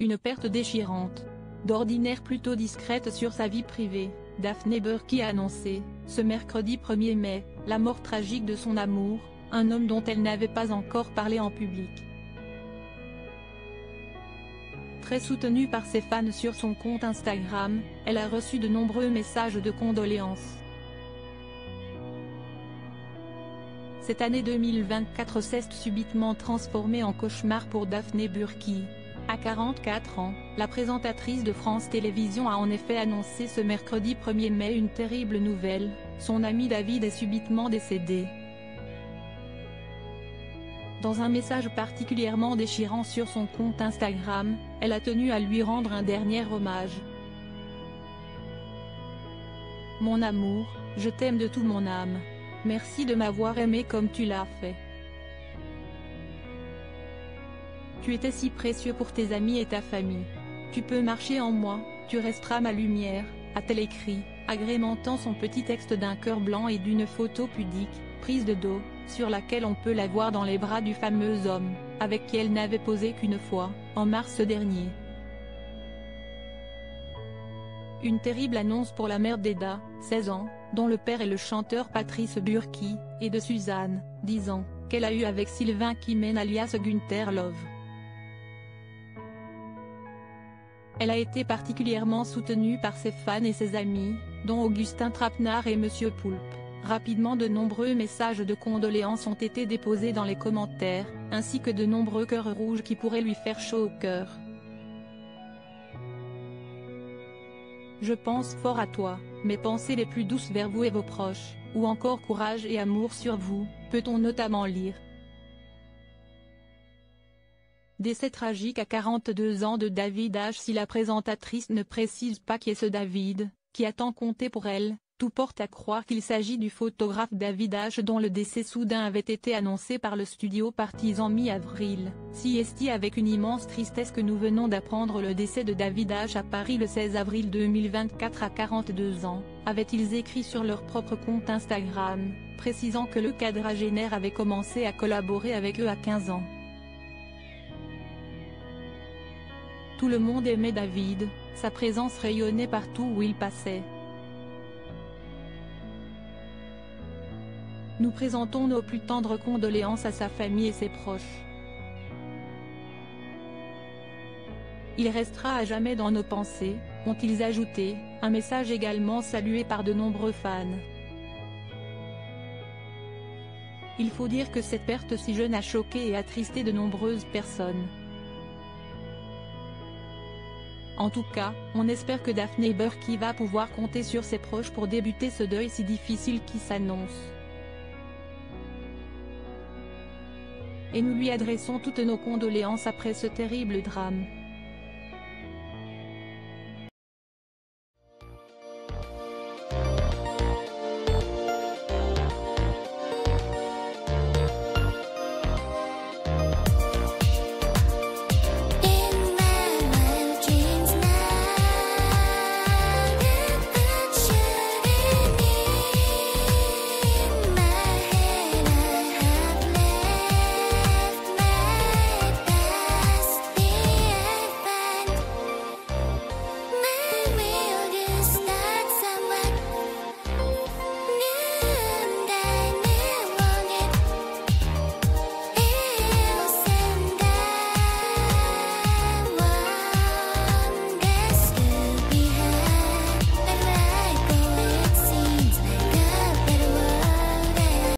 une perte déchirante. D'ordinaire plutôt discrète sur sa vie privée, Daphne Burki a annoncé, ce mercredi 1er mai, la mort tragique de son amour, un homme dont elle n'avait pas encore parlé en public. Très soutenue par ses fans sur son compte Instagram, elle a reçu de nombreux messages de condoléances. Cette année 2024 s'est subitement transformée en cauchemar pour Daphne Burki. À 44 ans, la présentatrice de France Télévisions a en effet annoncé ce mercredi 1er mai une terrible nouvelle, son ami David est subitement décédé. Dans un message particulièrement déchirant sur son compte Instagram, elle a tenu à lui rendre un dernier hommage. Mon amour, je t'aime de toute mon âme. Merci de m'avoir aimé comme tu l'as fait. Tu étais si précieux pour tes amis et ta famille. Tu peux marcher en moi, tu resteras ma lumière, a-t-elle écrit, agrémentant son petit texte d'un cœur blanc et d'une photo pudique, prise de dos, sur laquelle on peut la voir dans les bras du fameux homme, avec qui elle n'avait posé qu'une fois, en mars dernier. Une terrible annonce pour la mère d'Eda, 16 ans, dont le père est le chanteur Patrice Burki, et de Suzanne, 10 ans, qu'elle a eu avec Sylvain Kimène alias Gunther Love. Elle a été particulièrement soutenue par ses fans et ses amis, dont Augustin Trapenard et Monsieur Poulpe. Rapidement de nombreux messages de condoléances ont été déposés dans les commentaires, ainsi que de nombreux cœurs rouges qui pourraient lui faire chaud au cœur. Je pense fort à toi, mes pensées les plus douces vers vous et vos proches, ou encore courage et amour sur vous, peut-on notamment lire. Décès tragique à 42 ans de David H. Si la présentatrice ne précise pas qui est ce David, qui a tant compté pour elle, tout porte à croire qu'il s'agit du photographe David H. dont le décès soudain avait été annoncé par le studio Partisan mi-avril. Si est avec une immense tristesse que nous venons d'apprendre le décès de David H. à Paris le 16 avril 2024 à 42 ans, avaient-ils écrit sur leur propre compte Instagram, précisant que le quadragénaire avait commencé à collaborer avec eux à 15 ans. Tout le monde aimait David, sa présence rayonnait partout où il passait. Nous présentons nos plus tendres condoléances à sa famille et ses proches. Il restera à jamais dans nos pensées, ont-ils ajouté, un message également salué par de nombreux fans. Il faut dire que cette perte si jeune a choqué et attristé de nombreuses personnes. En tout cas, on espère que Daphne Burki va pouvoir compter sur ses proches pour débuter ce deuil si difficile qui s'annonce. Et nous lui adressons toutes nos condoléances après ce terrible drame.